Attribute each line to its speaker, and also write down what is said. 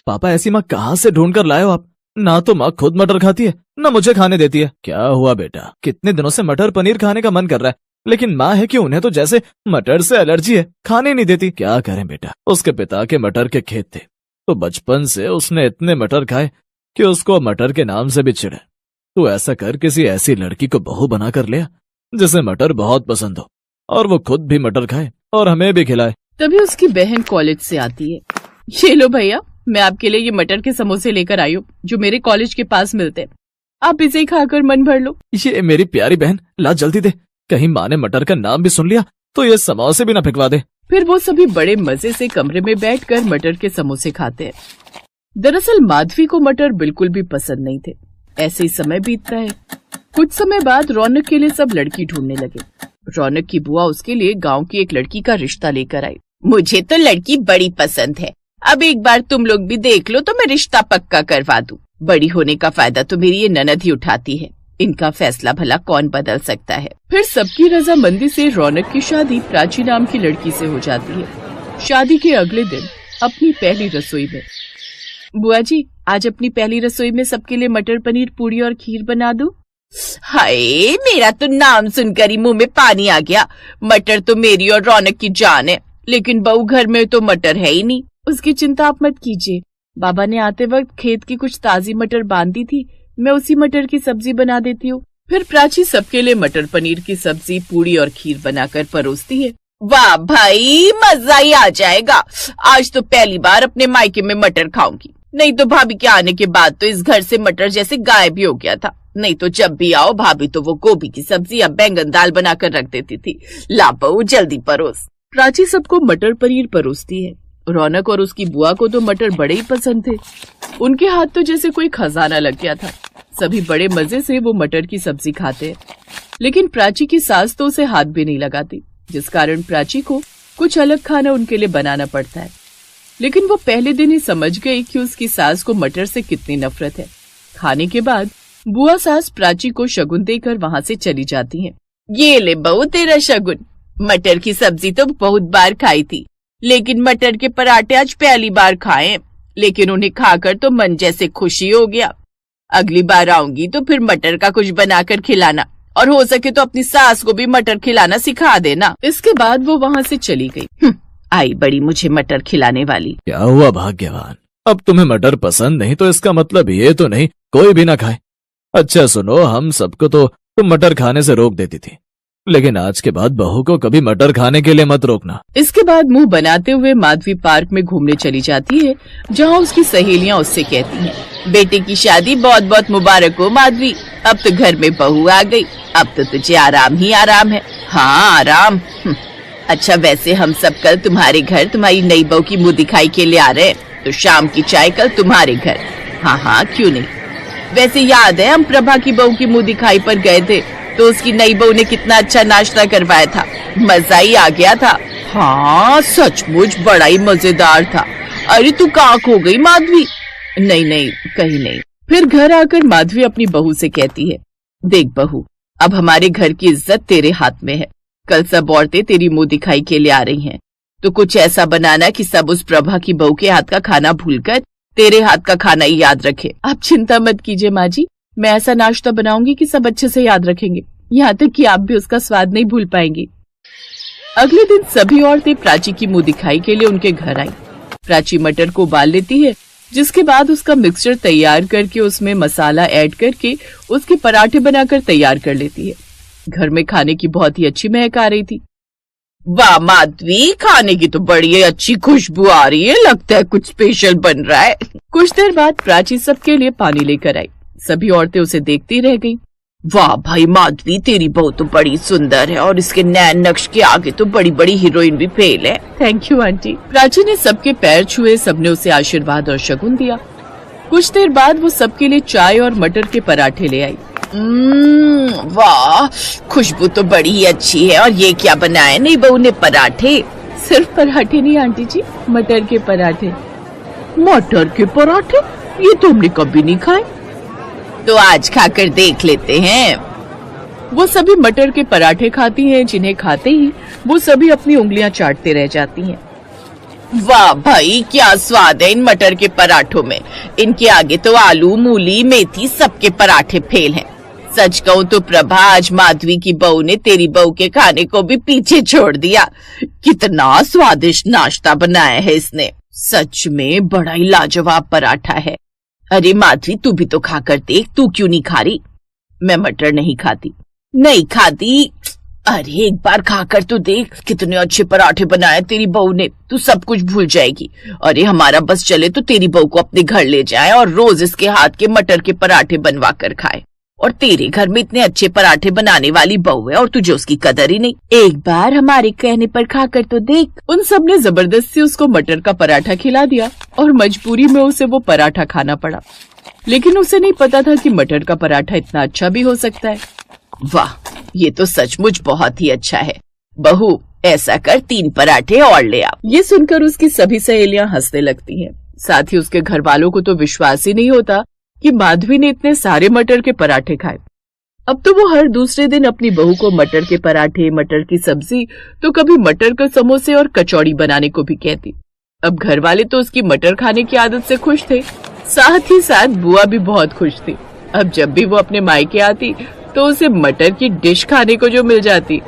Speaker 1: पापा ऐसी माँ कहाँ से ढूंढ कर लाए हो आप? ना तो माँ खुद मटर खाती है ना मुझे खाने देती है। क्या हुआ बेटा, कितने दिनों से मटर पनीर खाने का मन कर रहा है, लेकिन माँ है कि उन्हें तो जैसे मटर से एलर्जी है, खाने नहीं देती। क्या करें बेटा, उसके पिता के मटर के खेत थे तो बचपन से उसने इतने मटर खाए कि उसको मटर के नाम से भी चिढ़े। तो ऐसा कर किसी ऐसी लड़की को बहू बना कर लिया जिसे मटर बहुत पसंद हो और वो खुद भी मटर खाए और हमें भी खिलाए।
Speaker 2: तभी उसकी बहन कॉलेज से आती है। ये लो भैया, मैं आपके लिए ये मटर के समोसे लेकर आई हूँ जो मेरे कॉलेज के पास मिलते हैं, आप इसे खाकर मन भर लो।
Speaker 1: ये मेरी प्यारी बहन, ला जल्दी दे, कहीं माँ ने मटर का नाम भी सुन लिया तो ये समोसे भी ना फिकवा दे।
Speaker 2: फिर वो सभी बड़े मजे से कमरे में बैठकर मटर के समोसे खाते हैं। दरअसल माधवी को मटर बिल्कुल भी पसंद नहीं थे। ऐसे ही समय बीतता है। कुछ समय बाद रौनक के लिए सब लड़की ढूंढने लगे। रौनक की बुआ उसके लिए गांव की एक लड़की का रिश्ता लेकर आई। मुझे तो लड़की बड़ी पसंद है, अब एक बार तुम लोग भी देख लो तो मैं रिश्ता पक्का करवा दूं। बड़ी होने का फायदा तो मेरी ये ननद ही उठाती है, इनका फैसला भला कौन बदल सकता है। फिर सबकी रजामंदी से रौनक की शादी प्राची नाम की लड़की से हो जाती है। शादी के अगले दिन अपनी पहली रसोई में, बुआ जी आज अपनी पहली रसोई में सबके लिए मटर पनीर पूरी और खीर बना दूं। हाय, मेरा तो नाम सुनकर ही मुंह में पानी आ गया। मटर तो मेरी और रौनक की जान है, लेकिन बहू घर में तो मटर है ही नहीं। उसकी चिंता आप मत कीजिए, बाबा ने आते वक्त खेत की कुछ ताजी मटर बांधी थी, मैं उसी मटर की सब्जी बना देती हूँ। फिर प्राची सबके लिए मटर पनीर की सब्जी, पूरी और खीर बनाकर परोसती है। वाह भाई, मजा ही आ जाएगा। आज तो पहली बार अपने मायके में मटर खाऊंगी, नहीं तो भाभी के आने के बाद तो इस घर से मटर जैसे गायब ही हो गया था। नहीं तो जब भी आओ भाभी तो वो गोभी की सब्जी या बैंगन दाल बनाकर रख देती थी। ला बहू जल्दी परोस। प्राची सबको मटर पनीर परोसती है। रौनक और उसकी बुआ को तो मटर बड़े ही पसंद थे। उनके हाथ तो जैसे कोई खजाना लग गया था। सभी बड़े मजे से वो मटर की सब्जी खाते हैं, लेकिन प्राची की सास तो उसे हाथ भी नहीं लगाती, जिस कारण प्राची को कुछ अलग खाना उनके लिए बनाना पड़ता है। लेकिन वो पहले दिन ही समझ गई कि उसकी सास को मटर से कितनी नफरत है। खाने के बाद बुआ सास प्राची को शगुन देकर वहाँ से चली जाती हैं। ये ले बहू तेरा शगुन, मटर की सब्जी तो बहुत बार खाई थी, लेकिन मटर के पराठे आज पहली बार खाए, लेकिन उन्हें खाकर तो मन जैसे खुशी हो गया। अगली बार आऊंगी तो फिर मटर का कुछ बनाकर खिलाना, और हो सके तो अपनी सास को भी मटर खिलाना सिखा देना। इसके बाद वो वहाँ से चली गई। आई बड़ी मुझे मटर खिलाने वाली।
Speaker 1: क्या हुआ भाग्यवान, अब तुम्हें मटर पसंद नहीं तो इसका मतलब ये तो नहीं कोई भी ना खाए। अच्छा सुनो, हम सबको तो तुम मटर खाने से रोक देती थी, लेकिन आज के बाद बहू को कभी मटर खाने के लिए मत रोकना।
Speaker 2: इसके बाद मुंह बनाते हुए माधवी पार्क में घूमने चली जाती है, जहाँ उसकी सहेलियाँ उससे कहती हैं, बेटे की शादी बहुत बहुत मुबारक हो माधवी, अब तो घर में बहू आ गई, अब तो तुझे आराम ही आराम है। हाँ आराम। अच्छा वैसे हम सब कल तुम्हारे घर तुम्हारी नई बहू की मुँह दिखाई के लिए आ रहे हैं, तो शाम की चाय कल तुम्हारे घर। हाँ हाँ क्यों नहीं। वैसे याद है हम प्रभा की बहू की मुँह दिखाई पर गए थे, तो उसकी नई बहू ने कितना अच्छा नाश्ता करवाया था, मजा ही आ गया था। हाँ सचमुच बड़ा ही मजेदार था। अरे तू कहाँ खो गई माधवी? नहीं नहीं कहीं नहीं। फिर घर आकर माधवी अपनी बहू से कहती है, देख बहू, अब हमारे घर की इज्जत तेरे हाथ में है। कल सब औरतें तेरी मुँह दिखाई के लिए आ रही हैं, तो कुछ ऐसा बनाना कि सब उस प्रभा की बहू के हाथ का खाना भूलकर तेरे हाथ का खाना ही याद रखे। आप चिंता मत कीजिए माँ जी, मैं ऐसा नाश्ता बनाऊंगी कि सब अच्छे से याद रखेंगे, यहाँ तक कि आप भी उसका स्वाद नहीं भूल पाएंगी। अगले दिन सभी औरतें प्राची की मुँह दिखाई के लिए उनके घर आई। प्राची मटर को उबाल लेती है, जिसके बाद उसका मिक्सचर तैयार करके उसमें मसाला ऐड करके उसके पराठे बनाकर तैयार कर लेती है। घर में खाने की बहुत ही अच्छी महक आ रही थी। वाह माधवी, खाने की तो बड़ी अच्छी खुशबू आ रही है, लगता है कुछ स्पेशल बन रहा है। कुछ देर बाद प्राची सबके लिए पानी लेकर आई। सभी औरतें उसे देखती रह गईं। वाह भाई माधवी, तेरी बहू तो बड़ी सुंदर है, और इसके नैन नक्श के आगे तो बड़ी बड़ी हीरोइन भी फेल है। Thank you aunty. प्राची ने सबके पैर छुए, सबने उसे आशीर्वाद और शगुन दिया। कुछ देर बाद वो सबके लिए चाय और मटर के पराठे ले आई। वाह, खुशबू तो बड़ी ही अच्छी है। और ये क्या बनाया नई बहू ने? पराठे? सिर्फ पराठे नहीं आंटी जी, मटर के पराठे। मटर के पराठे? ये तो हमने कभी नहीं खाए। तो आज खाकर देख लेते हैं। वो सभी मटर के पराठे खाती हैं, जिन्हें खाते ही वो सभी अपनी उंगलियां चाटते रह जाती हैं। वाह भाई, क्या स्वाद है इन मटर के पराठों में। इनके आगे तो आलू, मूली, मेथी सबके पराठे फेल हैं। सच कहूं तो प्रभा, आज माधवी की बहू ने तेरी बहू के खाने को भी पीछे छोड़ दिया। कितना स्वादिष्ट नाश्ता बनाया है इसने। सच में बड़ा ही लाजवाब पराठा है। अरे माधवी, तू भी तो खा कर देख। तू क्यों नहीं खा रही? मैं मटर नहीं खाती। नहीं खाती? अरे एक बार खाकर तो देख, कितने अच्छे पराठे बनाए तेरी बहू ने। तू सब कुछ भूल जाएगी। अरे हमारा बस चले तो तेरी बहू को अपने घर ले जाए और रोज इसके हाथ के मटर के पराठे बनवा कर खाए। और तेरे घर में इतने अच्छे पराठे बनाने वाली बहू है और तुझे उसकी कदर ही नहीं। एक बार हमारे कहने पर खाकर तो देख। उन सब ने जबरदस्ती उसको मटर का पराठा खिला दिया और मजबूरी में उसे वो पराठा खाना पड़ा। लेकिन उसे नहीं पता था कि मटर का पराठा इतना अच्छा भी हो सकता है। वाह, ये तो सचमुच बहुत ही अच्छा है। बहू, ऐसा कर 3 पराठे और ले आ। ये सुनकर उसकी सभी सहेलियां हंसने लगती हैं। साथ ही उसके घर वालों को तो विश्वास ही नहीं होता कि माधवी ने इतने सारे मटर के पराठे खाए। अब तो वो हर दूसरे दिन अपनी बहू को मटर के पराठे, मटर की सब्जी, तो कभी मटर के समोसे और कचौड़ी बनाने को भी कहती। अब घर वाले तो उसकी मटर खाने की आदत से खुश थे, साथ ही साथ बुआ भी बहुत खुश थी। अब जब भी वो अपने मायके आती तो उसे मटर की डिश खाने को जो मिल जाती